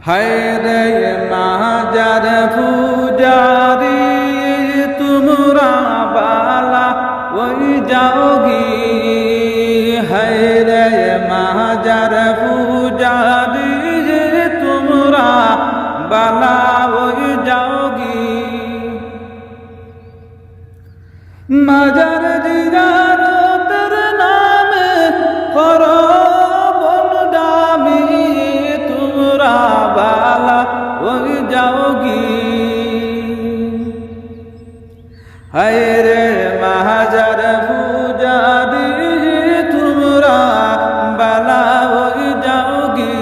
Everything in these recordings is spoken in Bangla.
হায় রে মাজার পূজারি তোমরা বালা ওই যাওগি। হায় রে মাজার পূজারি তোমরা বালা ওই যাওগি। মাজার জিয়ারতের নামে করো বলদামি তোমরা বালা ওই যাওগি। হায় রে মাজার পূজারি তোমরা বালা ওই যাওগি।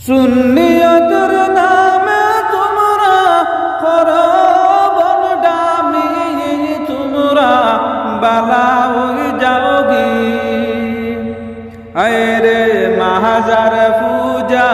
সুন্নিয়তের নামে তোমরা করো বলদামি তোমরা বালা ওই যাওগি। হায় রে মাজার পূজা